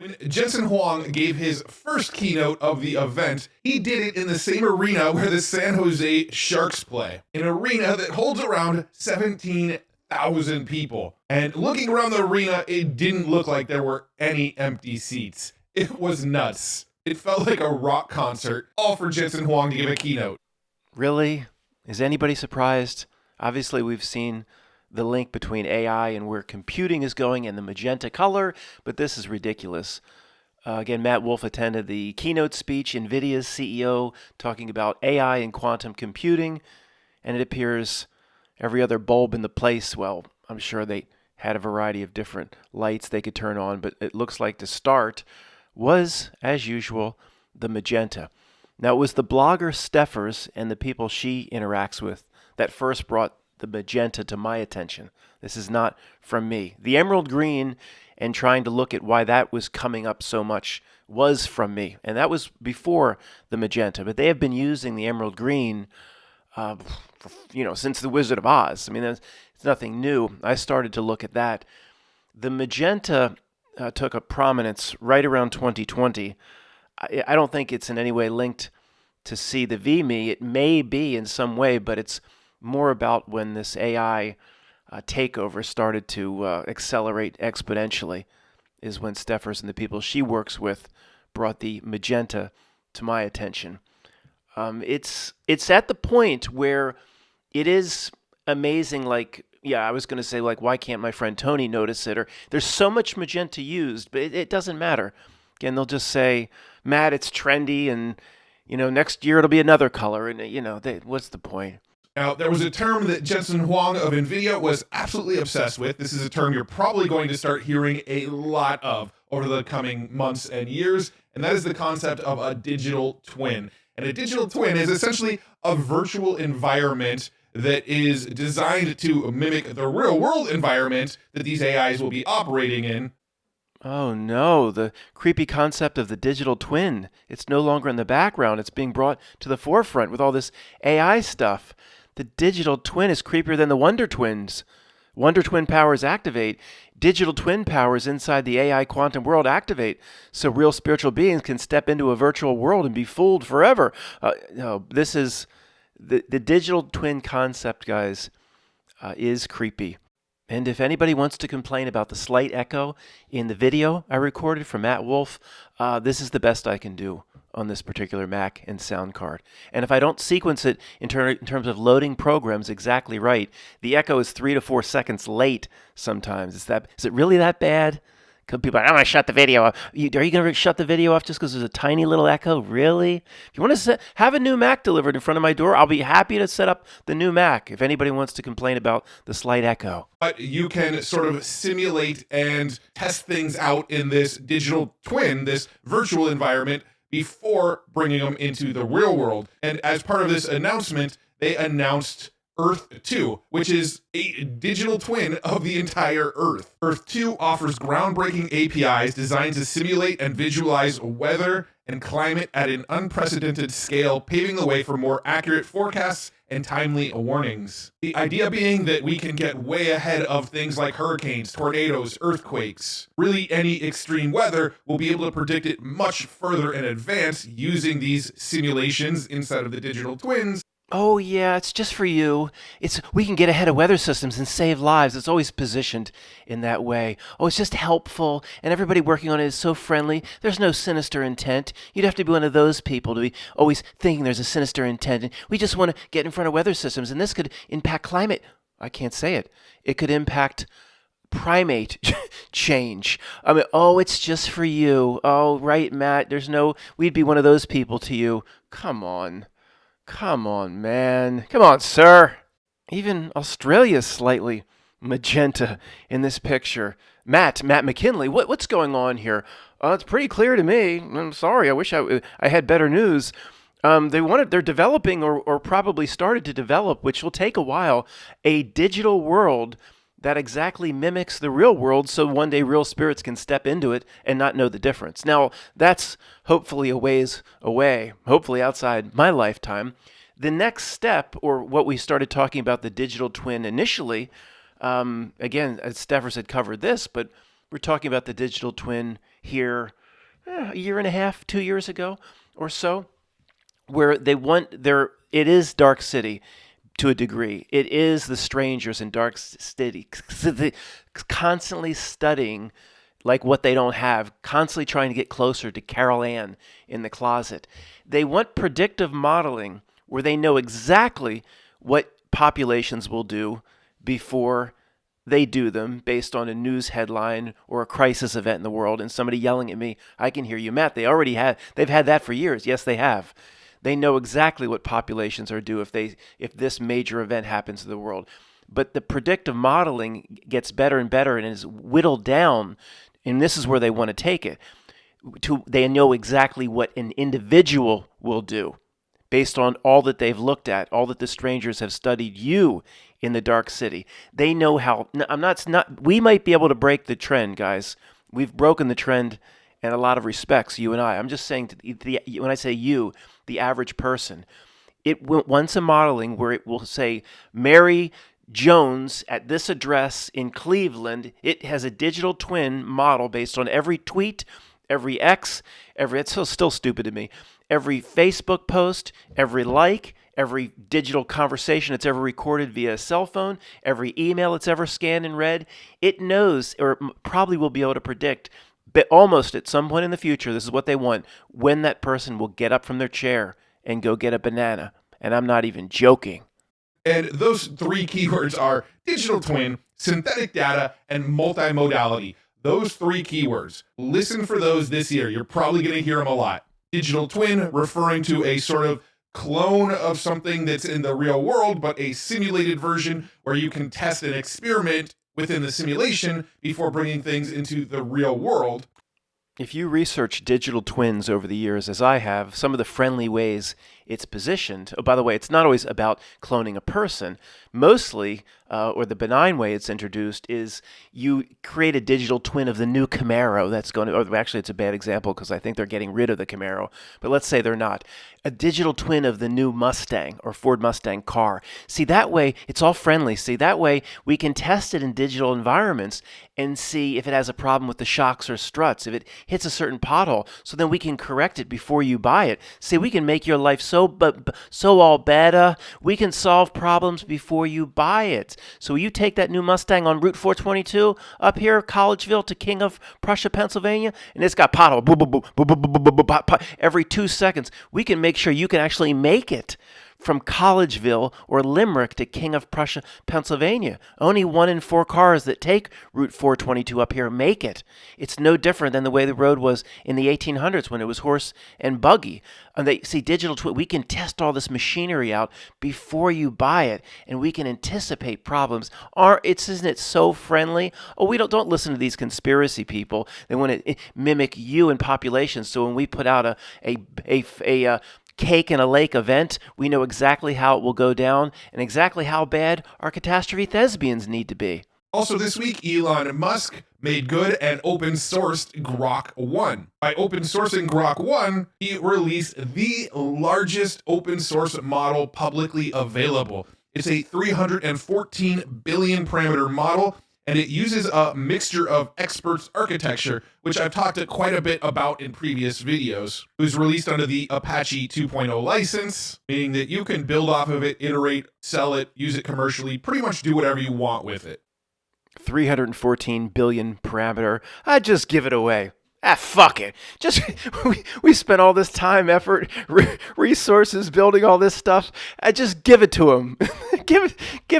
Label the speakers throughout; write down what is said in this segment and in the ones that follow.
Speaker 1: When Jensen Huang gave his first keynote of the event, he did it in the same arena where the San Jose Sharks play, an arena that holds around 17,000 people. And looking around the arena, it didn't look like there were any empty seats. It was nuts. It felt like a rock concert, all for Jensen Huang to give a keynote.
Speaker 2: Really? Is anybody surprised? Obviously, we've seen the link between AI and where computing is going and the magenta color, but this is ridiculous. Again, Matt Wolf attended the keynote speech, NVIDIA's CEO, talking about AI and quantum computing, and it appears every other bulb in the place, well, I'm sure they had a variety of different lights they could turn on, but it looks like to start was, as usual, the magenta. Now, it was the blogger Steffers and the people she interacts with that first brought the magenta to my attention. This is not from me. The emerald green and trying to look at why that was coming up so much was from me. And that was before the magenta. But they have been using the emerald green since the Wizard of Oz. I mean, it's nothing new. I started to look at that. The magenta took a prominence right around 2020. I don't think it's in any way linked to see the VMe. It may be in some way, but it's more about when this AI takeover started to accelerate exponentially is when Steffers and the people she works with brought the magenta to my attention. It's at the point where it is amazing, I was going to say, why can't my friend Tony notice it? Or there's so much magenta used, but it doesn't matter. Again, they'll just say, Matt, it's trendy, and, next year it'll be another color, and, what's the point?
Speaker 1: Now, there was a term that Jensen Huang of NVIDIA was absolutely obsessed with. This is a term you're probably going to start hearing a lot of over the coming months and years, and that is the concept of a digital twin. And a digital twin is essentially a virtual environment that is designed to mimic the real-world environment that these AIs will be operating in.
Speaker 2: Oh no, the creepy concept of the digital twin. It's no longer in the background. It's being brought to the forefront with all this AI stuff. The digital twin is creepier than the Wonder Twins. Wonder Twin powers activate. Digital twin powers inside the AI quantum world activate. So real spiritual beings can step into a virtual world and be fooled forever. This is the digital twin concept, guys, is creepy. And if anybody wants to complain about the slight echo in the video I recorded from Matt Wolf, this is the best I can do on this particular Mac and sound card. And if I don't sequence it in terms of loading programs exactly right, the echo is 3 to 4 seconds late sometimes. Is it really that bad? Because people are like, I'm going to shut the video off. Are you going to shut the video off just because there's a tiny little echo? Really? If you want to have a new Mac delivered in front of my door, I'll be happy to set up the new Mac if anybody wants to complain about the slight echo.
Speaker 1: But you can sort of simulate and test things out in this digital twin, this virtual environment, before bringing them into the real world. And as part of this announcement, they announced Earth 2, which is a digital twin of the entire Earth. Earth 2 offers groundbreaking APIs designed to simulate and visualize weather and climate at an unprecedented scale, paving the way for more accurate forecasts and timely warnings. The idea being that we can get way ahead of things like hurricanes, tornadoes, earthquakes. Really, any extreme weather, we'll be able to predict it much further in advance using these simulations inside of the digital twins.
Speaker 2: Oh yeah, it's just for you. We can get ahead of weather systems and save lives. It's always positioned in that way. Oh, it's just helpful, and everybody working on it is so friendly. There's no sinister intent. You'd have to be one of those people to be always thinking there's a sinister intent. And we just want to get in front of weather systems, and this could impact climate. I can't say it. It could impact primate change. I mean, oh, it's just for you. Oh, right, Matt. We'd be one of those people to you. Come on, man. Come on, sir. Even Australia's slightly magenta in this picture. Matt McKinley, what's going on here? It's pretty clear to me. I'm sorry. I wish I had better news. They're developing or probably started to develop, which will take a while, a digital world that exactly mimics the real world so one day real spirits can step into it and not know the difference. Now, that's hopefully a ways away, hopefully outside my lifetime. The next step, or what we started talking about the digital twin initially, again, Steffers had covered this, but we're talking about the digital twin here a year and a half, 2 years ago or so, where it is Dark City to a degree. It is the strangers in Dark City constantly studying like what they don't have, constantly trying to get closer to Carol Ann in the closet. They want predictive modeling where they know exactly what populations will do before they do them based on a news headline or a crisis event in the world and somebody yelling at me, I can hear you, Matt. They've had that for years. Yes, they have. They know exactly what populations are due if this major event happens in the world. But the predictive modeling gets better and better and is whittled down, and this is where they want to take it. They know exactly what an individual will do based on all that they've looked at, all that the strangers have studied you in the Dark City. They know how. We might be able to break the trend, guys. We've broken the trend in a lot of respects, you and I. I'm just saying, when I say you, the average person, it wants a modeling where it will say, Mary Jones at this address in Cleveland. It has a digital twin model based on every tweet, every X, it's still stupid to me, every Facebook post, every like, every digital conversation it's ever recorded via a cell phone, every email it's ever scanned and read. It knows, or probably will be able to predict, but almost at some point in the future, this is what they want, when that person will get up from their chair and go get a banana. And I'm not even joking.
Speaker 1: And those three keywords are digital twin, synthetic data, and multimodality. Those three keywords. Listen for those this year. You're probably going to hear them a lot. Digital twin, referring to a sort of clone of something that's in the real world, but a simulated version where you can test and experiment within the simulation before bringing things into the real world.
Speaker 2: If you research digital twins over the years, as I have, some of the friendly ways it's positioned. Oh, by the way, it's not always about cloning a person. Mostly, or the benign way it's introduced, is you create a digital twin of the new Camaro that's going to, or actually it's a bad example because I think they're getting rid of the Camaro, but let's say they're not. A digital twin of the new Mustang or Ford Mustang car. See, that way, it's all friendly. See, that way we can test it in digital environments and see if it has a problem with the shocks or struts, if it hits a certain pothole, so then we can correct it before you buy it. See, we can make your life so all better. We can solve problems before you buy it. So you take that new Mustang on Route 422 up here, Collegeville to King of Prussia, Pennsylvania, and it's got pothole every 2 seconds. We can make sure you can actually make it from Collegeville or Limerick to King of Prussia, Pennsylvania. Only 1 in 4 cars that take Route 422 up here make it. It's no different than the way the road was in the 1800s when it was horse and buggy. And they see digital twin. We can test all this machinery out before you buy it, and we can anticipate problems. Isn't it so friendly? Oh, we don't listen to these conspiracy people. They want to mimic you and populations. So when we put out a cake in a lake event, we know exactly how it will go down and exactly how bad our catastrophe thespians need to be.
Speaker 1: Also this week, Elon Musk made good and open sourced Grok 1. By open sourcing Grok 1, he released the largest open source model publicly available. It's a 314 billion parameter model, and it uses a mixture of experts architecture, which I've talked quite a bit about in previous videos. It was released under the Apache 2.0 license, meaning that you can build off of it, iterate, sell it, use it commercially, pretty much do whatever you want with it.
Speaker 2: 314 billion parameter. I'd just give it away. Fuck it. Just we spent all this time, effort, resources building all this stuff. I just give it to him. give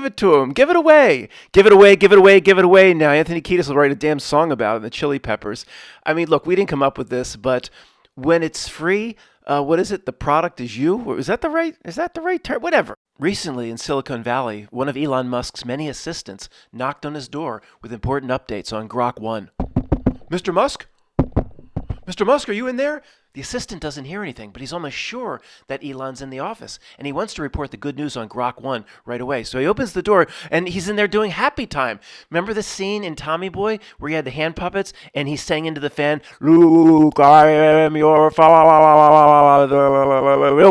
Speaker 2: it to him. Give it away. Give it away. Give it away. Give it away. Now Anthony Kiedis will write a damn song about it. The Chili Peppers. I mean, look, we didn't come up with this, but when it's free, what is it? The product is you. Is that the right term? Whatever. Recently in Silicon Valley, one of Elon Musk's many assistants knocked on his door with important updates on Grok 1. Mr. Musk? Mr. Musk, are you in there? The assistant doesn't hear anything, but he's almost sure that Elon's in the office, and he wants to report the good news on Grok 1 right away. So he opens the door, and he's in there doing Happy Time. Remember the scene in Tommy Boy where he had the hand puppets, and he sang into the fan, Luke, I am your father.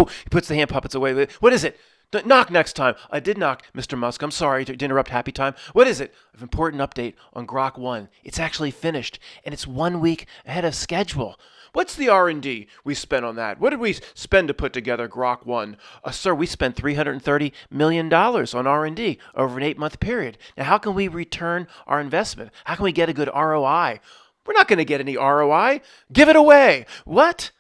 Speaker 2: He puts the hand puppets away. What is it? Knock next time. I did knock, Mr. Musk. I'm sorry to interrupt happy time. What is it? An important update on Grok 1. It's actually finished, and it's 1 week ahead of schedule. What's the R&D we spent on that? What did we spend to put together Grok 1? Sir, we spent $330 million on R&D over an 8-month period. Now, how can we return our investment? How can we get a good ROI? We're not going to get any ROI. Give it away. What?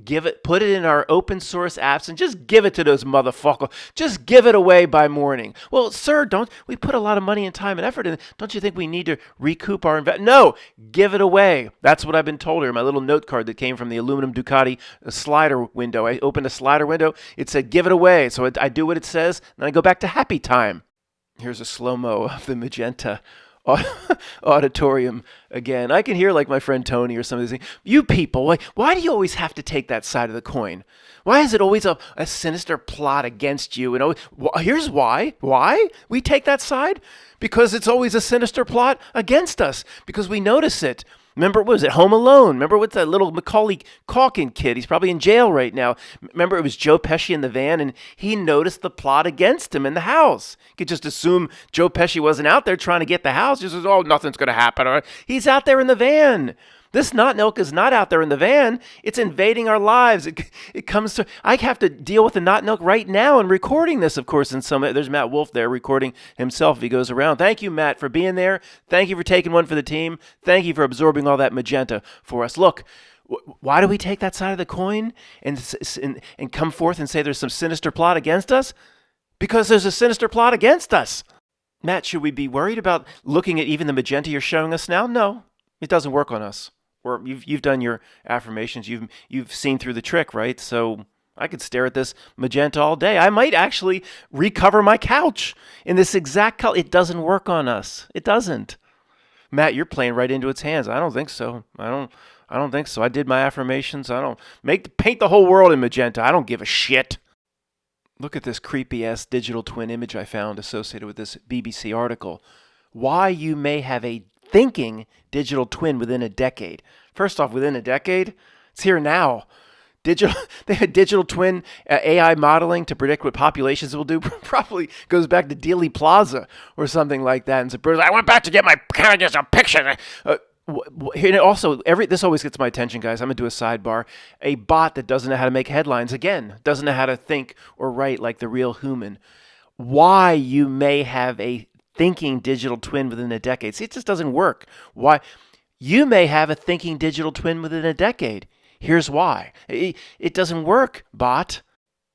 Speaker 2: Give it, put it in our open source apps and just give it to those motherfuckers. Just give it away by morning. Well, sir, don't we put a lot of money and time and effort in? Don't you think we need to recoup our investment? No, give it away. That's what I've been told here. My little note card that came from the aluminum Ducati slider window. I opened a slider window. It said, give it away. So I do what it says, and then I go back to happy time. Here's a slow-mo of the Magenta auditorium again. I can hear like my friend Tony or somebody saying, you people, why do you always have to take that side of the coin? Why is it always a sinister plot against you? And here's why. Why we take that side? Because it's always a sinister plot against us. Because we notice it. Remember, what was it, Home Alone? Remember with that little Macaulay Culkin kid? He's probably in jail right now. Remember, it was Joe Pesci in the van, and he noticed the plot against him in the house. You could just assume Joe Pesci wasn't out there trying to get the house. He says, oh, nothing's going to happen. He's out there in the van. This not milk is not out there in the van. It's invading our lives. It comes to, I have to deal with the not milk right now and recording this, of course, in some, there's Matt Wolf there recording himself if he goes around. Thank you, Matt, for being there. Thank you for taking one for the team. Thank you for absorbing all that magenta for us. Look, why do we take that side of the coin and come forth and say there's some sinister plot against us? Because there's a sinister plot against us. Matt, should we be worried about looking at even the magenta you're showing us now? No, it doesn't work on us. Or you've done your affirmations, you've seen through the trick, right? So I could stare at this magenta all day. I might actually recover my couch in this exact color. It doesn't work on us. It doesn't. Matt, you're playing right into its hands. I don't think so. I don't think so. I did my affirmations. I don't paint the whole world in magenta. I don't give a shit. Look at this creepy ass digital twin image I found associated with this BBC article. Why you may have a thinking digital twin within a decade. First off, within a decade, it's here now. They had digital twin AI modeling to predict what populations will do. Probably goes back to Dealey Plaza or something like that. And I went back to get my just a picture. And also, this always gets my attention, guys. I'm going to do a sidebar. A bot that doesn't know how to make headlines, again, doesn't know how to think or write like the real human. Why you may have a thinking digital twin within a decade. See, it just doesn't work. Why? You may have a thinking digital twin within a decade. Here's why. It doesn't work, bot.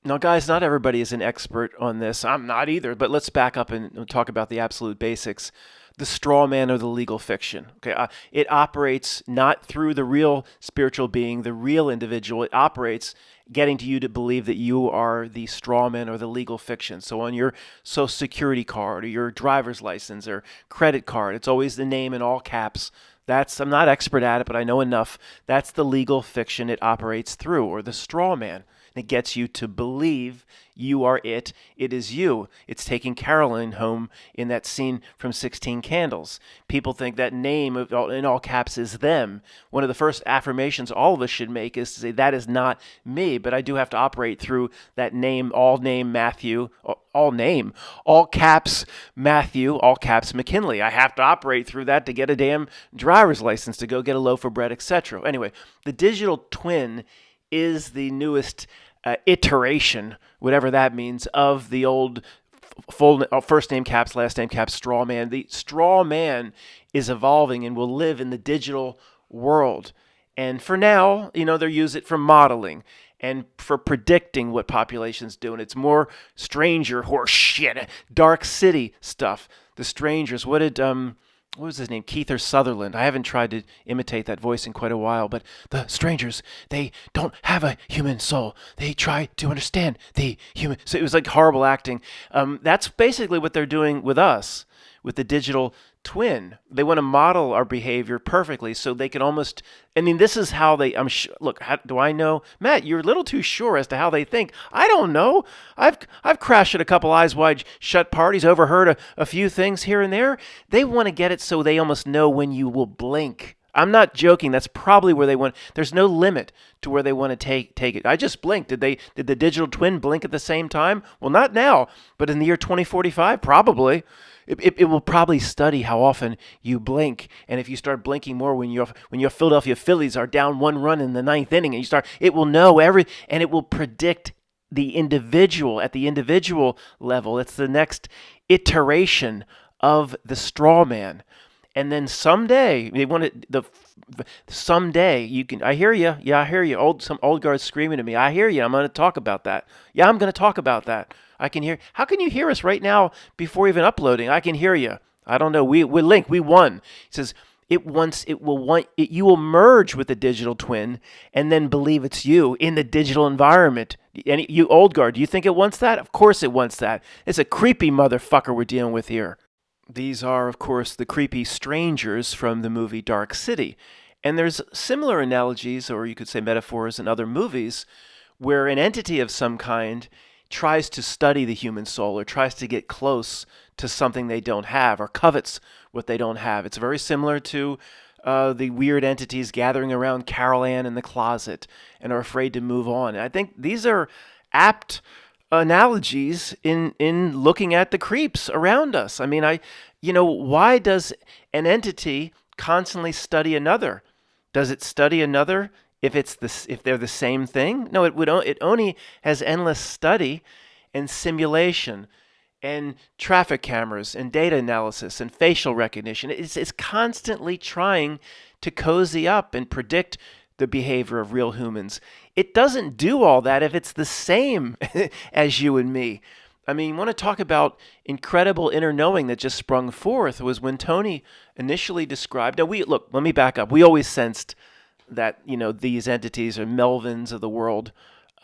Speaker 2: Now, guys, not everybody is an expert on this. I'm not either, but let's back up and talk about the absolute basics. The straw man or the legal fiction. Okay, it operates not through the real spiritual being, the real individual. It operates getting to you to believe that you are the straw man or the legal fiction. So on your Social Security card or your driver's license or credit card, it's always the name in all caps. I'm not expert at it, but I know enough. That's the legal fiction it operates through, or the straw man. It gets you to believe you are it. It is you. It's taking Carolyn home in that scene from 16 Candles. People think that name in all caps is them. One of the first affirmations all of us should make is to say, that is not me, but I do have to operate through that name, all name Matthew, all caps Matthew, all caps McKinley. I have to operate through that to get a damn driver's license, to go get a loaf of bread, etc. Anyway, the digital twin is the newest iteration, whatever that means, of the old first name caps, last name caps, straw man. The straw man is evolving and will live in the digital world. And for now, they use it for modeling and for predicting what populations do. And it's more stranger horse shit, dark city stuff. The strangers, what was his name? Keith Sutherland. I haven't tried to imitate that voice in quite a while, but the strangers, they don't have a human soul. They try to understand the human. So it was like horrible acting. That's basically what they're doing with us, with the digital twin. They want to model our behavior perfectly so they can almost, this is how they, look, how do I know? Matt, you're a little too sure as to how they think. I don't know. I've crashed at a couple eyes wide shut parties, overheard a few things here and there. They want to get it so they almost know when you will blink. I'm not joking. That's probably where they want. There's no limit to where they want to take it. I just blinked. Did the digital twin blink at the same time? Well, not now, but in the year 2045, probably. It will probably study how often you blink, and if you start blinking more when your Philadelphia Phillies are down 1 run in the ninth inning, and it will know and it will predict the individual at the individual level. It's the next iteration of the straw man. And then someday they want it. Someday you can. I hear you. Yeah, I hear you. Some old guards screaming at me. I hear you. I'm going to talk about that. Yeah, I'm going to talk about that. I can hear. How can you hear us right now before even uploading? I can hear you. I don't know. We link. We won. He says it wants. It will want. You will merge with the digital twin and then believe it's you in the digital environment. And you old guard, do you think it wants that? Of course it wants that. It's a creepy motherfucker we're dealing with here. These are, of course, the creepy strangers from the movie Dark City. And there's similar analogies, or you could say metaphors, in other movies where an entity of some kind tries to study the human soul or tries to get close to something they don't have or covets what they don't have. It's very similar to the weird entities gathering around Carol Ann in the closet and are afraid to move on. And I think these are apt analogies in looking at the creeps around us. I mean, why does an entity constantly study another? Does it study another if they're the same thing? No, it only has endless study and simulation and traffic cameras and data analysis and facial recognition. It's constantly trying to cozy up and predict the behavior of real humans. It doesn't do all that if it's the same as you and me. I mean, you want to talk about incredible inner knowing that just sprung forth was when Tony initially described. Now, let me back up. We always sensed that, these entities or Melvins of the world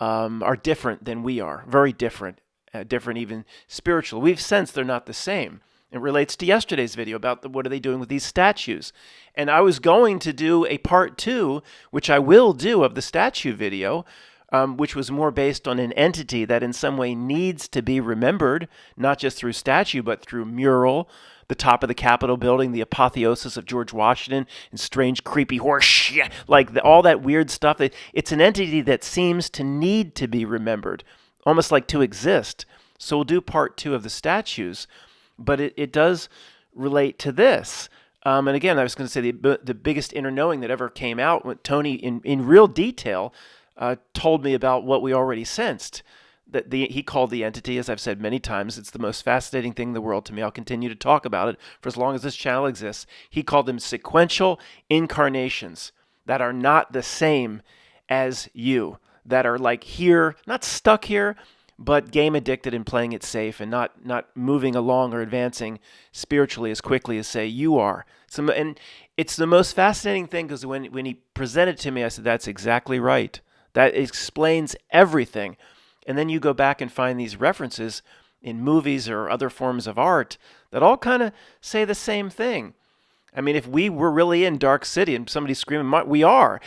Speaker 2: are different than we are, very different, different even spiritual. We've sensed they're not the same. It relates to yesterday's video about what are they doing with these statues. And I was going to do a part 2, which I will do, of the statue video, which was more based on an entity that in some way needs to be remembered, not just through statue, but through mural, the top of the Capitol building, the apotheosis of George Washington, and strange, creepy horse shit, all that weird stuff. It's an entity that seems to need to be remembered, almost like to exist. So we'll do part 2 of the statues. But it does relate to this. And again, I was going to say the biggest inner knowing that ever came out when Tony, in real detail, told me about what we already sensed. That he called the entity, as I've said many times, it's the most fascinating thing in the world to me. I'll continue to talk about it for as long as this channel exists. He called them sequential incarnations that are not the same as you, that are like here, not stuck here, but game addicted and playing it safe and not moving along or advancing spiritually as quickly as, say, you are. And it's the most fascinating thing because when he presented it to me, I said, that's exactly right. That explains everything. And then you go back and find these references in movies or other forms of art that all kind of say the same thing. I mean, if we were really in Dark City and somebody's screaming, we are.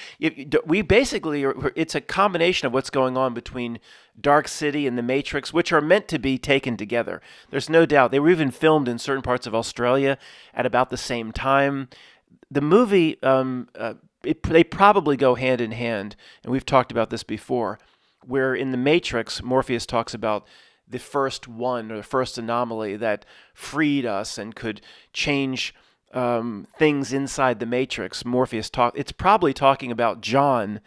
Speaker 2: We basically, it's a combination of what's going on between Dark City and the Matrix, which are meant to be taken together. There's no doubt. They were even filmed in certain parts of Australia at about the same time. The movie, they probably go hand in hand, and we've talked about this before, where in the Matrix, Morpheus talks about the first one or the first anomaly that freed us and could change things inside the Matrix. It's probably talking about John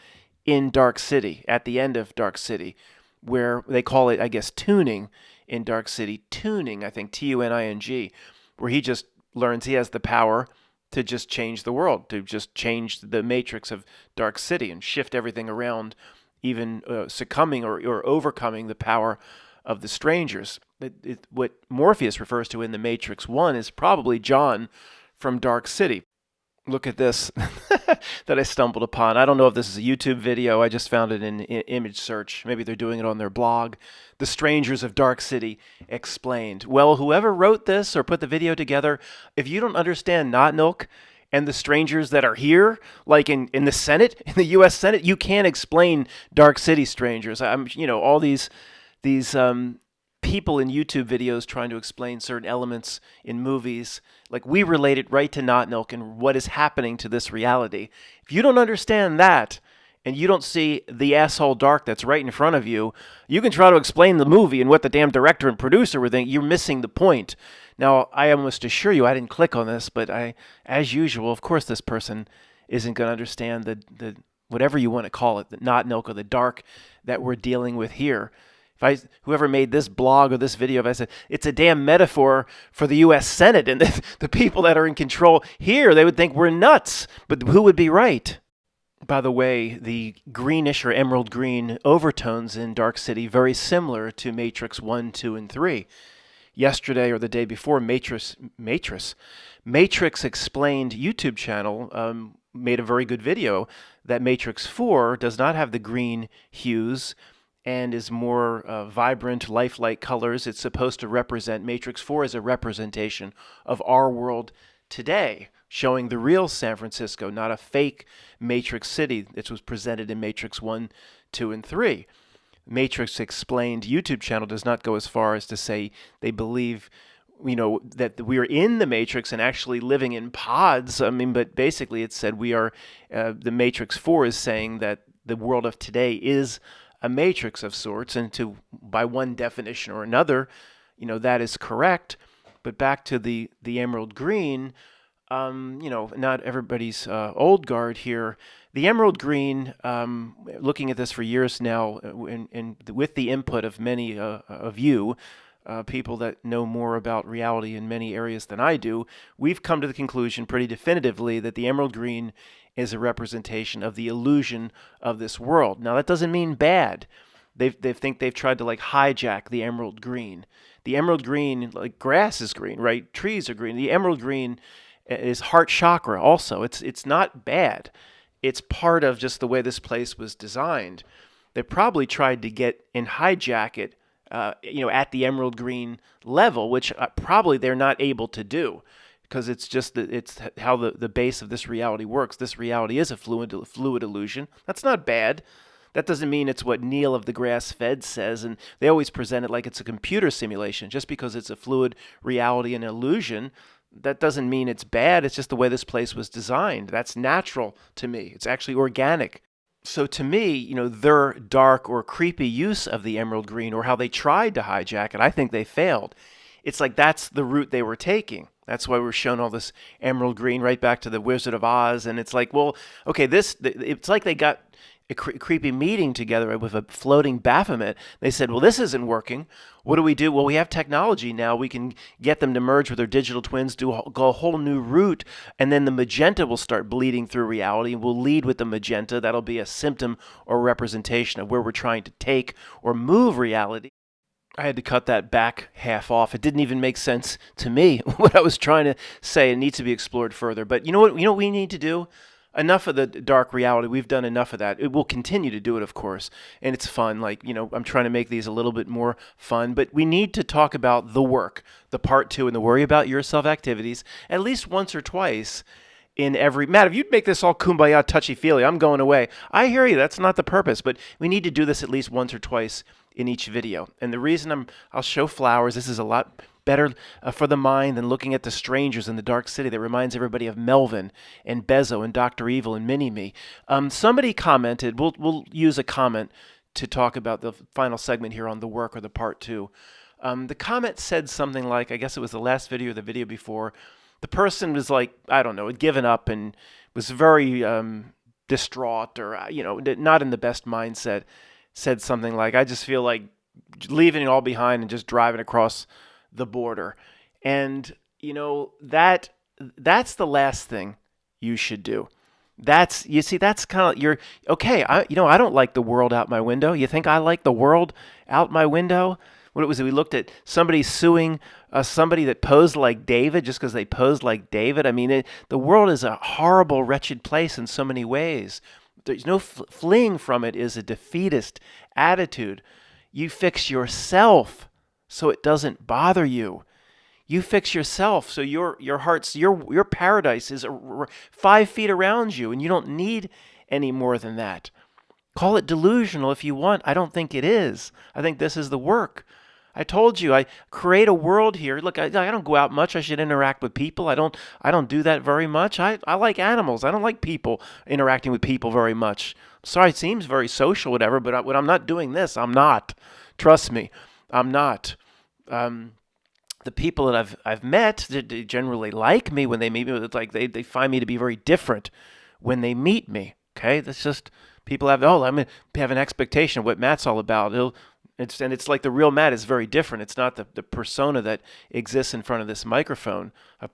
Speaker 2: in Dark City, at the end of Dark City, where they call it, I guess, tuning in Dark City. Tuning, I think, Tuning, where he just learns he has the power to just change the world, to just change the Matrix of Dark City and shift everything around, even succumbing or overcoming the power of the strangers. What Morpheus refers to in the Matrix 1 is probably John from Dark City. Look at this that I stumbled upon. I don't know if this is a YouTube video. I just found it in image search. Maybe they're doing it on their blog. The Strangers of Dark City Explained. Well, whoever wrote this or put the video together, if you don't understand Notnilk and the strangers that are here, like in the Senate, in the U.S. Senate, you can't explain Dark City strangers. All these people in YouTube videos trying to explain certain elements in movies. Like, we relate it right to Not Milk and what is happening to this reality. If you don't understand that, and you don't see the asshole dark that's right in front of you, you can try to explain the movie and what the damn director and producer were thinking. You're missing the point. Now, I almost assure you, I didn't click on this, but as usual, of course, this person isn't going to understand the whatever you want to call it, the Not Milk or the dark that we're dealing with here. Whoever made this blog or this video, if I said it's a damn metaphor for the U.S. Senate and the people that are in control here, they would think we're nuts. But who would be right? By the way, the greenish or emerald green overtones in Dark City very similar to Matrix 1, 2, and 3. Yesterday or the day before, Matrix Explained YouTube channel made a very good video that Matrix 4 does not have the green hues and is more vibrant, lifelike colors. It's supposed to represent, Matrix 4 is a representation of our world today, showing the real San Francisco, not a fake Matrix City that was presented in Matrix 1, 2, and 3. Matrix Explained YouTube channel does not go as far as to say they believe, that we are in the Matrix and actually living in pods. But basically it said we are, the Matrix 4 is saying that the world of today is a matrix of sorts, and by one definition or another, that is correct. But back to the emerald green, not everybody's old guard here. The emerald green, looking at this for years now, and with the input of many of you, people that know more about reality in many areas than I do, we've come to the conclusion pretty definitively that the emerald green is a representation of the illusion of this world. Now, that doesn't mean bad. They think they've tried to hijack the emerald green. The emerald green, like grass is green, right? Trees are green. The emerald green is heart chakra also. It's not bad. It's part of just the way this place was designed. They probably tried to get and hijack it, at the emerald green level, which probably they're not able to do, because it's how the base of this reality works. This reality is a fluid illusion. That's not bad. That doesn't mean it's what Neil of the Grass Fed says, and they always present it like it's a computer simulation. Just because it's a fluid reality and illusion, that doesn't mean it's bad. It's just the way this place was designed. That's natural to me. It's actually organic. So to me, their dark or creepy use of the emerald green, or how they tried to hijack it, I think they failed. It's like that's the route they were taking. That's why we're shown all this emerald green right back to the Wizard of Oz. And it's like, well, okay, it's like they got a creepy meeting together with a floating Baphomet. They said, well, this isn't working. What do we do? Well, we have technology now. We can get them to merge with their digital twins, go a whole new route, and then the magenta will start bleeding through reality. We'll lead with the magenta. That'll be a symptom or representation of where we're trying to take or move reality. I had to cut that back half off. It didn't even make sense to me what I was trying to say. It needs to be explored further. But you know what we need to do? Enough of the dark reality. We've done enough of that. It will continue to do it, of course, and it's fun. I'm trying to make these a little bit more fun, but we need to talk about the work, the part 2, and the worry about yourself activities at least once or twice in every... Matt, if you'd make this all kumbaya touchy-feely, I'm going away. I hear you. That's not the purpose, but we need to do this at least once or twice in each video. And the reason I'll show flowers, this is a lot better for the mind than looking at the strangers in the Dark City that reminds everybody of Melvin and Bezo and Dr. Evil and Mini-Me. Somebody commented, we'll use a comment to talk about the final segment here on the work, or the part 2. The comment said something like, I guess it was the last video or the video before, the person was like, I don't know, had given up and was very distraught, or not in the best mindset, said something like, I just feel like leaving it all behind and just driving across the border. And that's the last thing you should do. That's kind of okay. I don't like the world out my window. You think I like the world out my window? What was it? We looked at somebody suing somebody that posed like David just because they posed like David. The world is a horrible, wretched place in so many ways. There's no fleeing from it. Is a defeatist attitude. You fix yourself so it doesn't bother you. You fix yourself so your heart's your paradise is 5 feet around you, and you don't need any more than that. Call it delusional if you want. I don't think it is. I think this is the work. I told you, I create a world here. Look, I don't go out much. I should interact with people. I don't do that very much. I like animals. I don't like people interacting with people very much. Sorry, it seems very social, whatever, but when I'm not doing this, I'm not. Trust me, I'm not. The people that I've met, they generally like me when they meet me. It's like they find me to be very different when they meet me. Okay, that's just people have. Oh, I'm gonna have an expectation of what Matt's all about. It's like the real Matt is very different. It's not the persona that exists in front of this microphone. A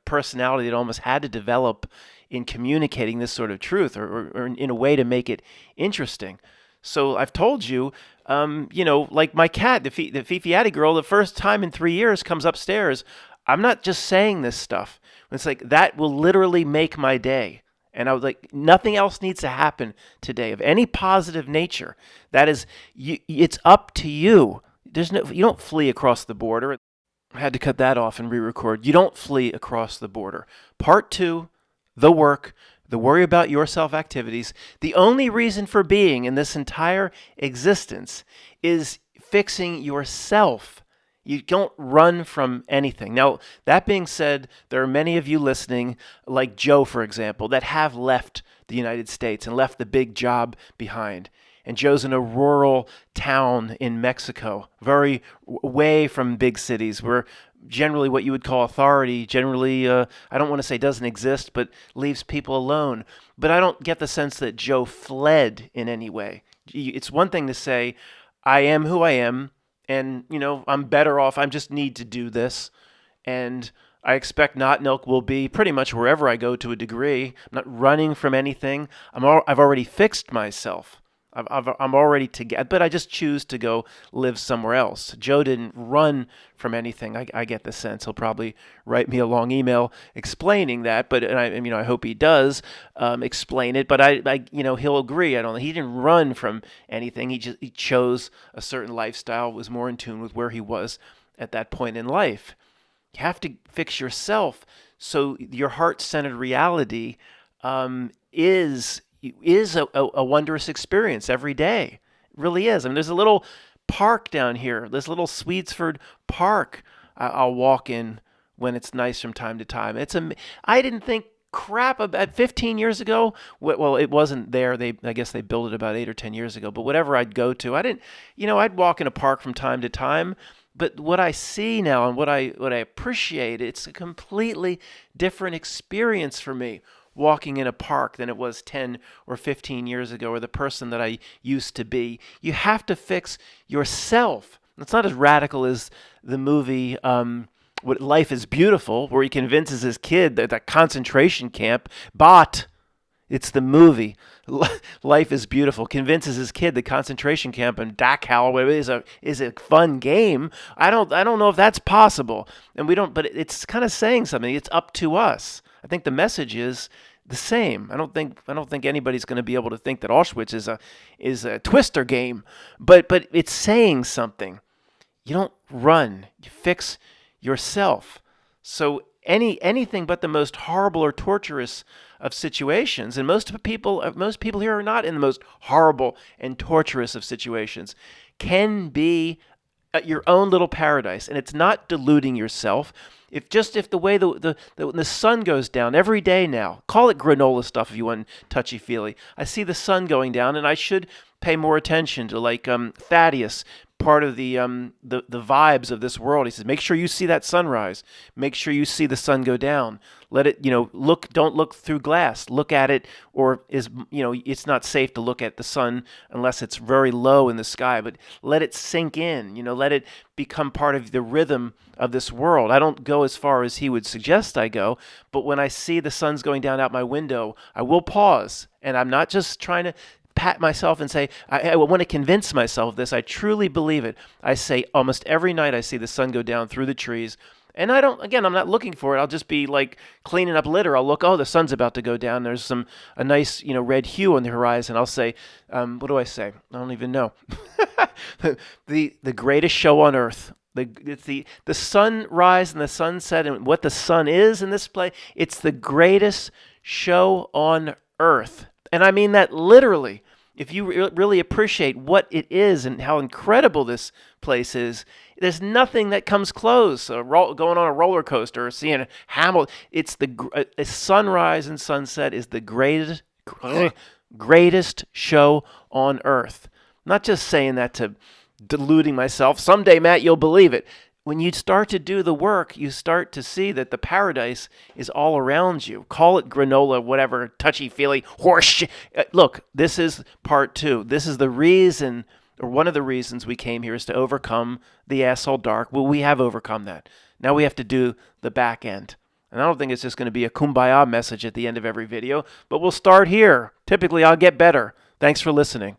Speaker 2: personality that almost had to develop in communicating this sort of truth, or in a way to make it interesting. So I've told you, like my cat, the Fifi girl, the first time in 3 years comes upstairs. I'm not just saying this stuff. It's like that will literally make my day. And I was like, nothing else needs to happen today of any positive nature. That is, it's up to you. You don't flee across the border. I had to cut that off and re-record. You don't flee across the border. Part 2, the work, the worry about yourself activities. The only reason for being in this entire existence is fixing yourself. You don't run from anything. Now, that being said, there are many of you listening, like Joe, for example, that have left the United States and left the big job behind. And Joe's in a rural town in Mexico, very away from big cities, where generally what you would call authority generally, I don't want to say doesn't exist, but leaves people alone. But I don't get the sense that Joe fled in any way. It's one thing to say, I am who I am, and, I'm better off. I just need to do this. And I expect Not Milk will be pretty much wherever I go to a degree. I'm not running from anything. I've already fixed myself. I'm already together, but I just choose to go live somewhere else. Joe didn't run from anything. I get the sense he'll probably write me a long email explaining that, but I hope he does explain it. But he'll agree. He didn't run from anything. He chose a certain lifestyle, was more in tune with where he was at that point in life. You have to fix yourself so your heart-centered reality is a wondrous experience every day. It really is. There's a little park down here, this little Swedesford Park I'll walk in when it's nice from time to time. I didn't think crap about 15 years ago. Well, it wasn't there. I guess they built it about 8 or 10 years ago. But whatever I'd go to, I'd walk in a park from time to time. But what I see now and what I appreciate, it's a completely different experience for me walking in a park than it was 10 or 15 years ago, or the person that I used to be. You have to fix yourself. It's not as radical as the movie What Life is Beautiful, where he convinces his kid that that concentration camp, it's the movie Life is Beautiful, convinces his kid the concentration camp in Dachau is a fun game. I don't know if that's possible, and we don't. But it's kind of saying something. It's up to us. I think the message is the same. I don't think anybody's going to be able to think that Auschwitz is a twister game, but it's saying something. You don't run. You fix yourself. So anything but the most horrible or torturous of situations, and most people here are not in the most horrible and torturous of situations, can be your own little paradise, and it's not deluding yourself. If the way the sun goes down every day now, call it granola stuff if you want touchy-feely. I see the sun going down, and I should pay more attention to, like Thaddeus, part of the vibes of this world. He says, make sure you see that sunrise. Make sure you see the sun go down. Let it, don't look through glass. Look at it, or it's not safe to look at the sun unless it's very low in the sky, but let it sink in, let it become part of the rhythm of this world. I don't go as far as he would suggest I go, but when I see the sun's going down out my window, I will pause, and I'm not just trying to pat myself and say, I want to convince myself of this. I truly believe it. I say almost every night I see the sun go down through the trees. And I'm not looking for it. I'll just be like cleaning up litter. I'll look, the sun's about to go down. There's a nice, red hue on the horizon. I'll say, what do I say? I don't even know. the greatest show on earth. It's the sunrise and the sunset and what the sun is in this play. It's the greatest show on earth. And I mean that literally. if you really appreciate what it is and how incredible this place is, there's nothing that comes close. Going on a roller coaster or seeing Hamilton, it's a sunrise and sunset is the greatest show on earth. I'm not just saying that to deluding myself. Someday, Matt, you'll believe it. When you start to do the work, you start to see that the paradise is all around you. Call it granola, whatever, touchy-feely, horse. Look, this is part 2. This is the reason, or one of the reasons we came here, is to overcome the asshole dark. Well, we have overcome that. Now we have to do the back end. And I don't think it's just going to be a kumbaya message at the end of every video, but we'll start here. Typically, I'll get better. Thanks for listening.